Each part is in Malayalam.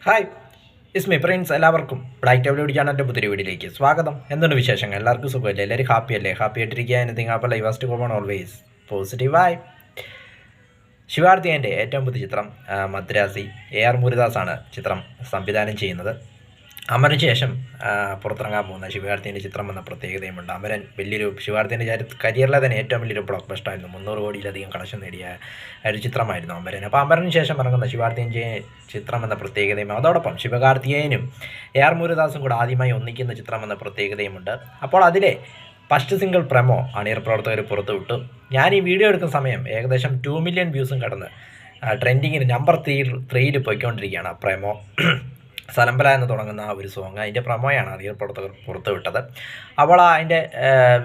Hi, is me Prince. എല്ലാവർക്കും ബ്ലാക്ക് ടേബിൾ ചാനലിൻ്റെ പുതിയ വീഡിയോയിലേക്ക് സ്വാഗതം. എന്തുണ്ട് വിശേഷങ്ങൾ? എല്ലാവർക്കും സുഖമല്ലേ? എല്ലാവരും ഹാപ്പി അല്ലേ? ഹാപ്പി ആയിട്ടിരിക്കുക. Anything app live first common always പോസിറ്റീവായി. ശിവാർത്തിയൻ്റെ ഏറ്റവും പുതിയ ചിത്രം മദ്രാസി. AR മുരുദാസാണ് ചിത്രം സംവിധാനം ചെയ്യുന്നത്. അമരന് ശേഷം പുറത്തിറങ്ങാൻ പോകുന്ന ശിവാർത്തിയൻ്റെ ചിത്രം എന്ന പ്രത്യേകതയുമുണ്ട്. അമരൻ വലിയൊരു ശിവാർത്തിയൻ്റെ കരിയറിലെ തന്നെ ഏറ്റവും വലിയൊരു ബ്ലോക്ക് ബസ്റ്ററായിരുന്നു. 300 കോടിയിലധികം കളക്ഷൻ നേടിയ ഒരു ചിത്രമായിരുന്നു അമരൻ. അപ്പോൾ അമരന് ശേഷം ഇറങ്ങുന്ന ശിവാർത്തിയൻ്റെ ചിത്രം എന്ന പ്രത്യേകതയും അതോടൊപ്പം ശിവകാർത്തികേയനും AR മുരുദാസും കൂടെ ആദ്യമായി ഒന്നിക്കുന്ന ചിത്രം എന്ന പ്രത്യേകതയുമുണ്ട്. അപ്പോൾ അതിലെ ഫസ്റ്റ് സിംഗിൾ പ്രമോ അണിയർ പ്രവർത്തകർ പുറത്തുവിട്ടു. ഞാൻ ഈ വീഡിയോ എടുക്കുന്ന സമയം ഏകദേശം 2 മില്യൺ വ്യൂസും കടന്ന് ട്രെൻഡിങ്ങിന് നമ്പർ 3യിൽ പോയിക്കൊണ്ടിരിക്കുകയാണ്. പ്രമോ സലമ്പല എന്ന് തുടങ്ങുന്ന ആ ഒരു സോങ്, അതിൻ്റെ പ്രമോയാണ് അണിയർ പ്രവർത്തകർ പുറത്തുവിട്ടത്. അപ്പോൾ അതിൻ്റെ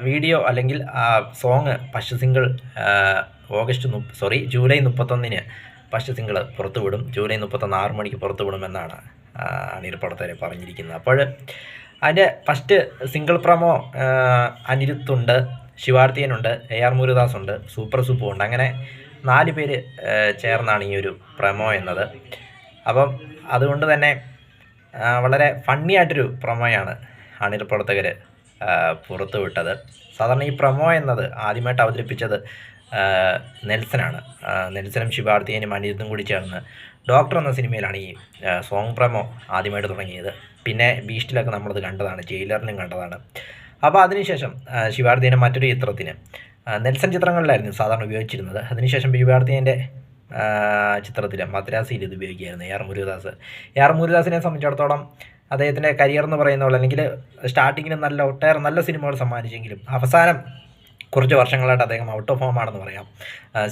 വീഡിയോ അല്ലെങ്കിൽ ആ song first single July 31 first single പുറത്തുവിടും. ജൂലൈ 31 6 മണിക്ക് പുറത്തുവിടുമെന്നാണ് അണിയർ പ്രവർത്തകരെ പറഞ്ഞിരിക്കുന്നത്. അപ്പോൾ അതിൻ്റെ ഫസ്റ്റ് സിംഗിൾ പ്രമോ അനിരുദ്ധുണ്ട്, ശിവാർത്തിയനുണ്ട്, AR മുരുദാസ് ഉണ്ട്, സൂപ്പർ സുപ്പു ഉണ്ട്. അങ്ങനെ 4 പേര് ചേർന്നാണ് ഈ ഒരു പ്രമോ എന്നത്. അപ്പം അതുകൊണ്ട് തന്നെ വളരെ ഫണ്ണി ആയിട്ടൊരു പ്രമോയാണ് അണിയർ പ്രവർത്തകർ പുറത്തുവിട്ടത്. സാധാരണ ഈ പ്രമോ എന്നത് ആദ്യമായിട്ട് അവതരിപ്പിച്ചത് നെൽസനാണ്. നെൽസനും ശിവാർത്തിയനും അനിരുദ്ധും കൂടി ചേർന്ന് ഡോക്ടർ എന്ന സിനിമയിലാണ് ഈ സോങ് പ്രമോ ആദ്യമായിട്ട് തുടങ്ങിയത്. പിന്നെ ബീസ്റ്റിലൊക്കെ നമ്മളത് കണ്ടതാണ്, ജയിലറിലും കണ്ടതാണ്. അപ്പോൾ അതിനുശേഷം ശിവാർത്തിയൻ്റെ മറ്റൊരു ചിത്രത്തിന് നെൽസൺ ചിത്രങ്ങളിലായിരുന്നു സാധാരണ ഉപയോഗിച്ചിരുന്നത്. അതിനുശേഷം ശിവാർത്തിയൻ്റെ ചിത്രത്തിൽ മദ്രാസിയിൽ ഇത് ഉപയോഗിക്കുകയായിരുന്നു AR മുരുദാസിനെ സംബന്ധിച്ചിടത്തോളം അദ്ദേഹത്തിൻ്റെ കരിയർ എന്ന് പറയുന്ന പോലെ അല്ലെങ്കിൽ സ്റ്റാർട്ടിങ്ങിന് ഒട്ടേറെ നല്ല സിനിമകൾ സമ്മാനിച്ചെങ്കിലും അവസാനം കുറച്ച് വർഷങ്ങളായിട്ട് അദ്ദേഹം ഔട്ട് ഓഫ് ഫോം ആണെന്ന് പറയാം.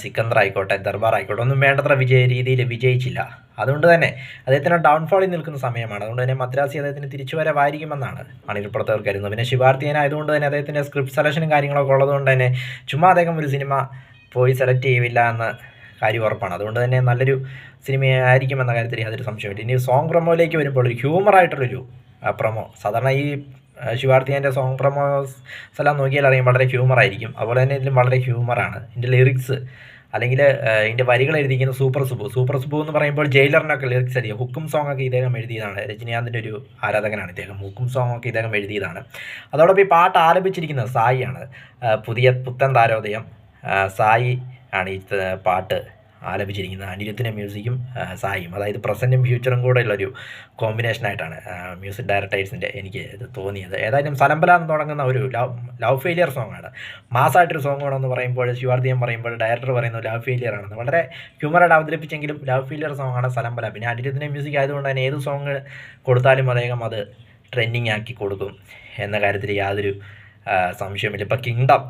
സിക്കന്ദർ ആയിക്കോട്ടെ, ദർബാർ ആയിക്കോട്ടെ, ഒന്നും വേണ്ടത്ര രീതിയിൽ വിജയിച്ചില്ല. അതുകൊണ്ട് തന്നെ അദ്ദേഹത്തിന് ഡൗൺഫോളിൽ നിൽക്കുന്ന സമയമാണ്. അതുകൊണ്ട് തന്നെ മദ്രാസി അദ്ദേഹത്തിന് തിരിച്ചുവരവായിരിക്കുമെന്നാണ് അണിയർ പ്രവർത്തകർ കരുതുന്നത്. പിന്നെ ശിവാർത്തിയനായതുകൊണ്ട് തന്നെ അദ്ദേഹത്തിൻ്റെ സ്ക്രിപ്റ്റ് സെലക്ഷനും കാര്യങ്ങളൊക്കെ ഉള്ളതുകൊണ്ട് തന്നെ ചുമ്മാ അദ്ദേഹം ഒരു സിനിമ പോയി സെലക്ട് ചെയ്യില്ല എന്ന കാര്യം ഉറപ്പാണ്. അതുകൊണ്ട് തന്നെ നല്ലൊരു സിനിമയായിരിക്കുമെന്ന കാര്യത്തിൽ യാതൊരു സംശയമില്ല. ഇനി സോങ് പ്രൊമോയിലേക്ക് വരുമ്പോൾ ഒരു ഹ്യൂമറായിട്ടുള്ളൊരു പ്രൊമോ, സാധാരണ ഈ ശിവാർത്തിയൻ്റെ സോങ് പ്രൊമോസ് എല്ലാം നോക്കിയാൽ അറിയാം വളരെ ഹ്യൂമറായിരിക്കും. അതുപോലെ തന്നെ ഇതിലും വളരെ ഹ്യൂമറാണ്. ഇതിൻ്റെ ലിറിക്സ് അല്ലെങ്കിൽ ഇതിൻ്റെ വരികൾ എഴുതിയിരിക്കുന്ന സൂപ്പർ സുബു എന്ന് പറയുമ്പോൾ ജയിലറിനൊക്കെ ലിറിക്സ് എഴുതിയ ഹുക്കും സോങ്ങൊക്കെ ഇദ്ദേഹം എഴുതിയതാണ്. രജനീകാന്തിൻ്റെ ഒരു ആരാധകനാണ് ഇദ്ദേഹം. ഹുക്കും സോങ്ങൊക്കെ ഇദ്ദേഹം എഴുതിയതാണ്. അതോടൊപ്പം ഈ പാട്ട് ആലപിച്ചിരിക്കുന്നത് സായിയാണ്. പുത്തൻ താരോദയം സായി ആണ് ഈ പാട്ട് ആലപിച്ചിരിക്കുന്നത്. അനിരുദ്ധിൻ്റെ മ്യൂസിക്കും സായിയും, അതായത് പ്രസൻറ്റും ഫ്യൂച്ചറും കൂടെ ഉള്ളൊരു കോമ്പിനേഷനായിട്ടാണ് മ്യൂസിക് ഡയറക്ടേഴ്സിൻ്റെ എനിക്ക് ഇത് തോന്നിയത്. ഏതായാലും സലമ്പല എന്ന് തുടങ്ങുന്ന ഒരു ലവ് ഫെയിലിയർ സോങ്ങാണ്. മാസമായിട്ടൊരു സോങ് വേണമെന്ന് പറയുമ്പോൾ ശിവാർത്തിയം പറയുമ്പോൾ ഡയറക്ടർ പറയുന്നത് ലവ് ഫെയിലിയർ ആണെന്ന്. വളരെ ഹ്യൂമറായിട്ട് അവതരിപ്പിച്ചെങ്കിലും ലവ് ഫെയിലിയർ സോങ്ങാണ് സലമ്പല. പിന്നെ അനിരുദ്ധിൻ്റെ മ്യൂസിക് ആയതുകൊണ്ട് തന്നെ ഏത് സോങ് കൊടുത്താലും അദ്ദേഹം അത് ട്രെൻഡിങ് ആക്കി കൊടുക്കും എന്ന കാര്യത്തിൽ യാതൊരു സംശയമില്ല. ഇപ്പോൾ കിങ്ഡം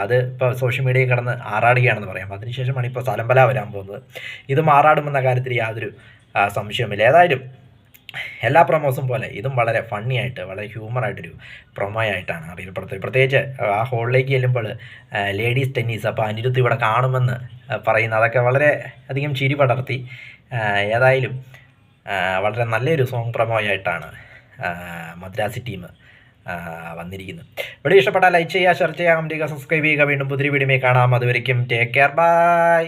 അത് ഇപ്പോൾ സോഷ്യൽ മീഡിയയിൽ കിടന്ന് ആറാടുകയാണെന്ന് പറയാം. അതിനുശേഷമാണ് ഇപ്പോൾ സലമ്പല വരാൻ പോകുന്നത്. ഇതും ആറാടുമെന്ന കാര്യത്തിൽ യാതൊരു സംശയമില്ല. ഏതായാലും എല്ലാ പ്രൊമോസും പോലെ ഇതും വളരെ ഫണ്ണി ആയിട്ട് വളരെ ഹ്യൂമറായിട്ടൊരു പ്രൊമോ ആയിട്ടാണ് അറിയപ്പെടുന്നത്. പ്രത്യേകിച്ച് ആ ഹോളിലേക്ക് ചെല്ലുമ്പോൾ ലേഡീസ് ടെന്നീസ്, അപ്പോൾ അനിരുദ്ധ് ഇവിടെ കാണുമെന്ന് പറയുന്നത് അതൊക്കെ വളരെ അധികം ചിരി പടർത്തി. ഏതായാലും വളരെ നല്ലൊരു സോങ് പ്രൊമോ ആയിട്ടാണ് മദ്രാസി ടീം വന്നിരിക്കുന്നു. വീഡിയോ ഇഷ്ടപ്പെട്ടാൽ ലൈക്ക് ചെയ്യുക, ഷെയർ ചെയ്യുക, കമൻറ്റ് ചെയ്യുക, സബ്സ്ക്രൈബ് ചെയ്യുക. വീണ്ടും പുതിയ വീഡിയോയിൽ കാണാം. അതുവരയ്ക്കും ടേക്ക് കെയർ, ബൈ.